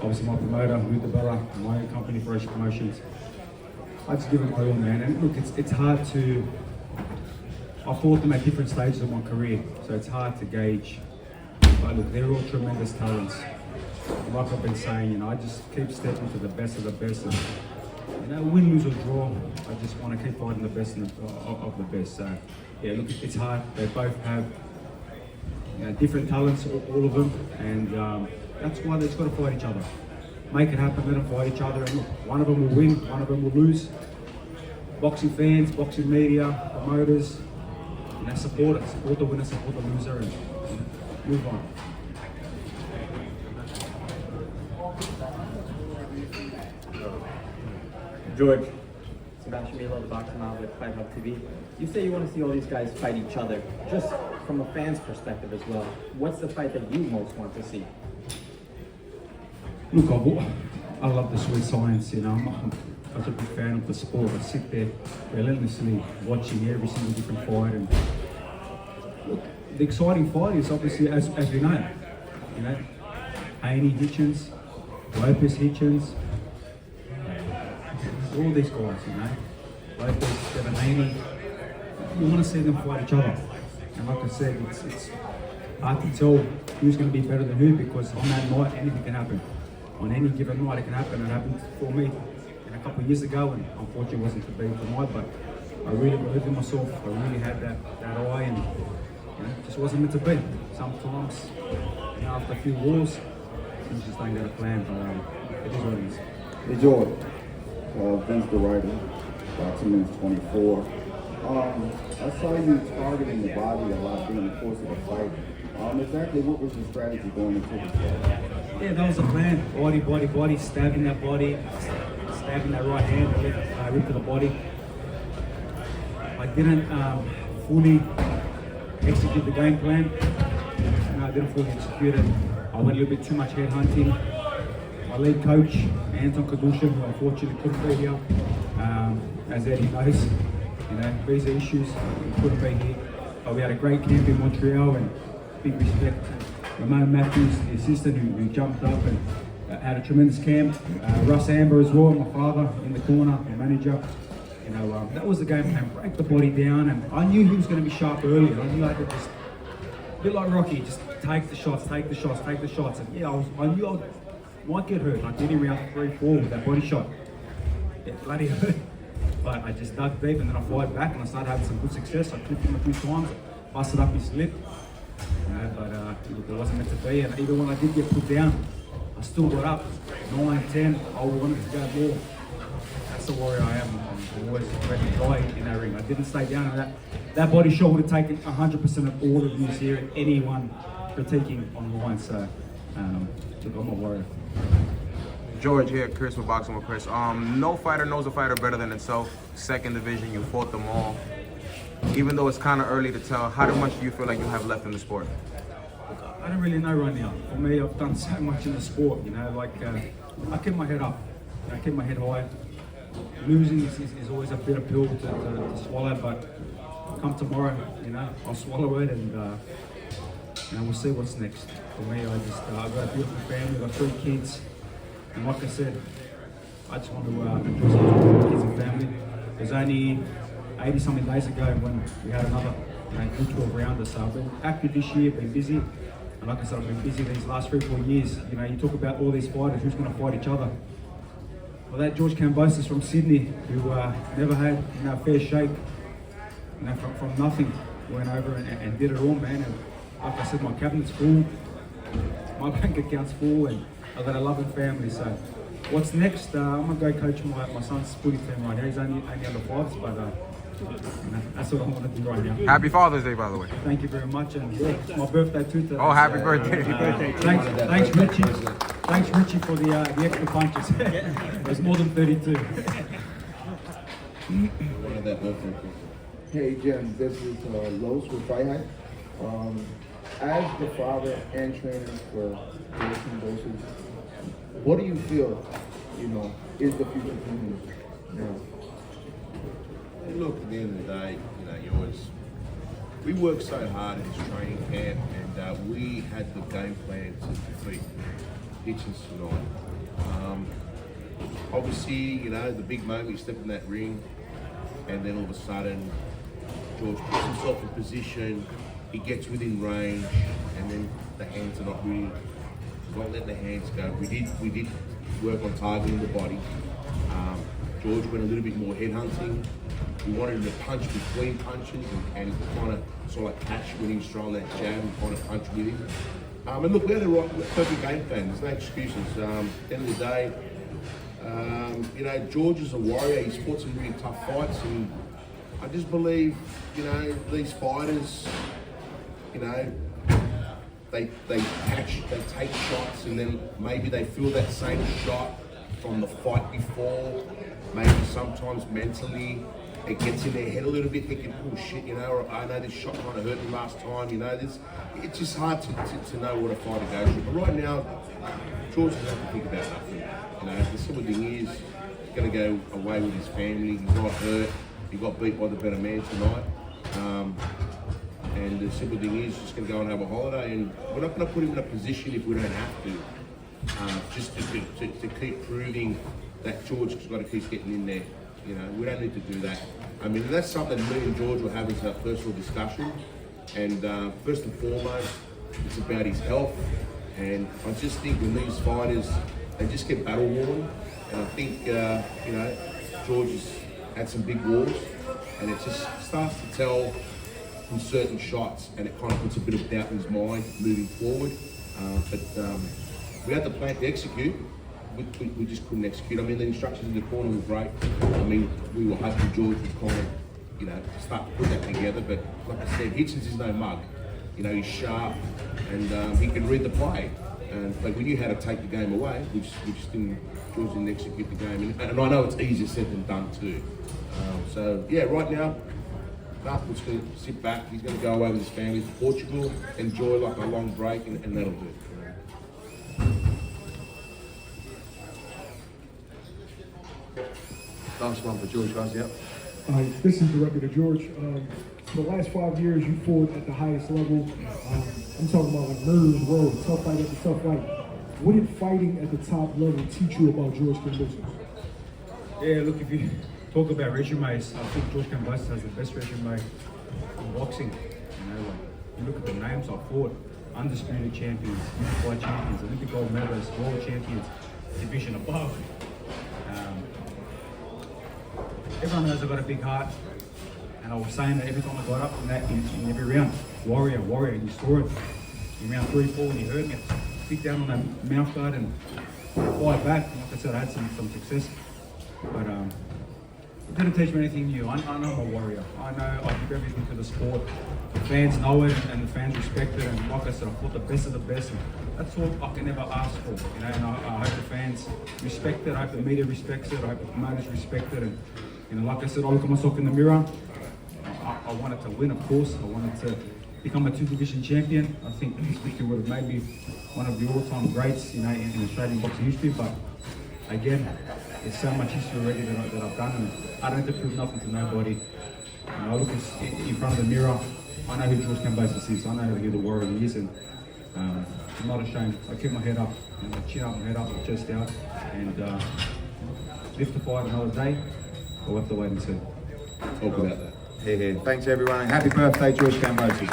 obviously my promoter, Luther Bella, my own company, Ferocious Promotions. I just give it my all, man. And look, it's hard to. I fought them at different stages of my career, so it's hard to gauge. But look, they're all tremendous talents. Like I've been saying, I just keep stepping to the best of the best. And, win, lose or draw, I just want to keep fighting the best of the best. So, yeah, look, it's hard. They both have different talents, all of them, and that's why they've got to fight each other. Make it happen, let them fight each other, and look, one of them will win, one of them will lose. Boxing fans, boxing media, promoters, support the winner, support the loser, and move on. George, Sebastian Milo, the Boxing Mob with Fight Hub TV. You say you want to see all these guys fight each other, just from a fan's perspective as well. What's the fight that you most want to see? Look, I love the sweet science, I'm such a big fan of the sport. I sit there relentlessly watching every single different fight, and look, the exciting fight is obviously, as we know, Haney Hitchins, Lopez Hitchins, all these guys, Lopez, Devin Haney. You want to see them fight each other, and like I said, it's hard to tell who's going to be better than who, because on that night anything can happen. On any given night it can happen. It happened for me a couple of years ago, and unfortunately it wasn't to be tonight, but I really believed in myself. I really had that eye, and it just wasn't meant to be. Sometimes, after a few wars, things just don't go to plan, but it is what it is. Hey George, Vince the writer, Boxing Minutes 24. I saw you targeting the body a lot during the course of the fight. Exactly what was your strategy going into this fight? Yeah, that was the plan. Body, stabbing that body, stabbing that right hand, rip to the body. I didn't fully execute the game plan. I didn't fully execute it. I went a little bit too much head hunting. My lead coach, Anton Kadushin, who unfortunately couldn't be here, as Eddie knows, visa issues, he couldn't be here. But we had a great camp in Montreal, and big respect to Ramon Matthews, the assistant, who jumped up and had a tremendous camp. Russ Amber as well, my father in the corner, the manager. That was the game plan, break the body down, and I knew he was going to be sharp early. I knew I could just, a bit like Rocky, just take the shots. And yeah, I knew I might get hurt. I did in round 3-4 with that body shot. It bloody hurt. But I just dug deep, and then I fired back, and I started having some good success. I clipped him a few times, busted up his lip. But it wasn't meant to be, and even when I did get put down, I still got up. 9-10, I wanted to go more. That's the warrior I am. I'm always ready to die in that ring. I didn't stay down, and that body shot would have taken 100% of all of you here and anyone critiquing online. So, look, I'm a warrior. George here, Chris with Boxing with Chris. No fighter knows a fighter better than himself. Second division, you fought them all. Even though it's kind of early to tell, how much do you feel like you have left in the sport? I don't really know right now. For me, I've done so much in the sport, I keep my head up, I keep my head high. Losing is always a bitter pill to swallow, but come tomorrow, I'll swallow it, and we'll see what's next. For me, I've got a beautiful family, I've got 3 kids, and like I said, I just want to enjoy some time with my kids and family. There's only 80-something days ago when we had another good 12 rounder, so I've been active this year, been busy, and like I said, I've been busy these last 3-4 years. You talk about all these fighters, who's going to fight each other. Well, that George Kambosis from Sydney, who never had a fair shake, from nothing, went over and did it all, man. And like I said, my cabinet's full, my bank account's full, and I've got a loving family. So, what's next? I'm gonna go coach my son's footy team right now. He's only under 5s, but that's what I want to do right now. Happy Father's Day, by the way. Thank you very much, and it's my birthday too. Today. Oh, happy birthday! Thanks, Richie. Thanks, Richie, for the extra punches. There's more than 32. Hey Jim, this is Los with Fight Hype. As the father and trainer for Kambosis, what do you feel, is the future for him now? Look, at the end of the day, we worked so hard in this training camp, and we had the game plan to defeat Hitchins tonight. Obviously, you know, the big moment, he stepped in that ring, and then all of a sudden, George puts himself in position, he gets within range, and then the hands are not really, he's not letting the hands go. We did work on targeting the body. George went a little bit more head hunting. We wanted him to punch between punches and kind of sort of catch when he was throwing that jab and kind of punch with him. And look, we had a perfect game plan. There's no excuses. At the end of the day, you know, George is a warrior. He's fought some really tough fights, and I just believe, you know, these fighters, you know, they take shots, and then maybe they feel that same shot from the fight before. Maybe sometimes mentally it gets in their head a little bit, thinking, oh shit, you know, or, I know this shot kind of hurt me last time, you know. It's just hard to know what a fighter goes through. But right now, George doesn't have to think about nothing. You know, the simple thing is, he's going to go away with his family. He's not hurt. He got beat by the better man tonight. And the simple thing is, just going to go and have a holiday. And we're not going to put him in a position if we don't have to. Just to keep proving that George has got to keep getting in there. You know, we don't need to do that. I mean, that's something me and George will have as a personal discussion. And first and foremost, it's about his health. And I just think when these fighters, they just get battle worn. And I think, you know, George has had some big wars. And it just starts to tell from certain shots, and it kind of puts a bit of doubt in his mind moving forward. But we had the plan to execute. We just couldn't execute. I mean, the instructions in the corner were great. I mean, we were hoping George would kind of, you know, start to put that together. But like I said, Hitchins is no mug. You know, he's sharp, and he can read the play. But we knew how to take the game away. We just didn't. George didn't execute the game. And I know it's easier said than done too. So yeah, right now, Mark's going to sit back. He's going to go away with his family to Portugal, enjoy like a long break, and that'll do. Last one for George, guys, yep. This is directed to George. For the last 5 years, you fought at the highest level. I'm talking about like nerves, road, tough fight after tough fight. What did fighting at the top level teach you about George Kambosis? Yeah, look, if you talk about resumes, I think George Kambosis has the best resume in boxing. You know, like, you look at the names I fought: undisputed champions, unified champions, Olympic gold medalists, world champions, division above. Everyone knows I've got a big heart, and I was saying that every time I got up in every round, warrior, and you saw it. In round 3, 4, when he hurt me, I beat down on that mouth guard and fight back. Like I said, I had some success, but it didn't teach me anything new. I know I'm a warrior. I know I give everything to the sport. The fans know it, and the fans respect it. And like I said, I fought the best of the best. And that's all I can ever ask for, you know. And I hope the fans respect it. I hope the media respects it. I hope the promoters respect it. And you know, like I said, I look at myself in the mirror. I wanted to win, of course. I wanted to become a 2-division champion. I think this victory would have made me one of the all-time greats, you know, in Australian boxing history. But again, there's so much history already that I've done, and I don't have to prove nothing to nobody. You know, I look in front of the mirror. I know who George Kambosis is. I know who the warrior he is, and I'm not ashamed. I keep my head up, and my chin up, my head up, my chest out, and live to fight another day. We'll have to wait and see. Talk about that. Here. Thanks, everyone, and happy birthday, George Kambosis.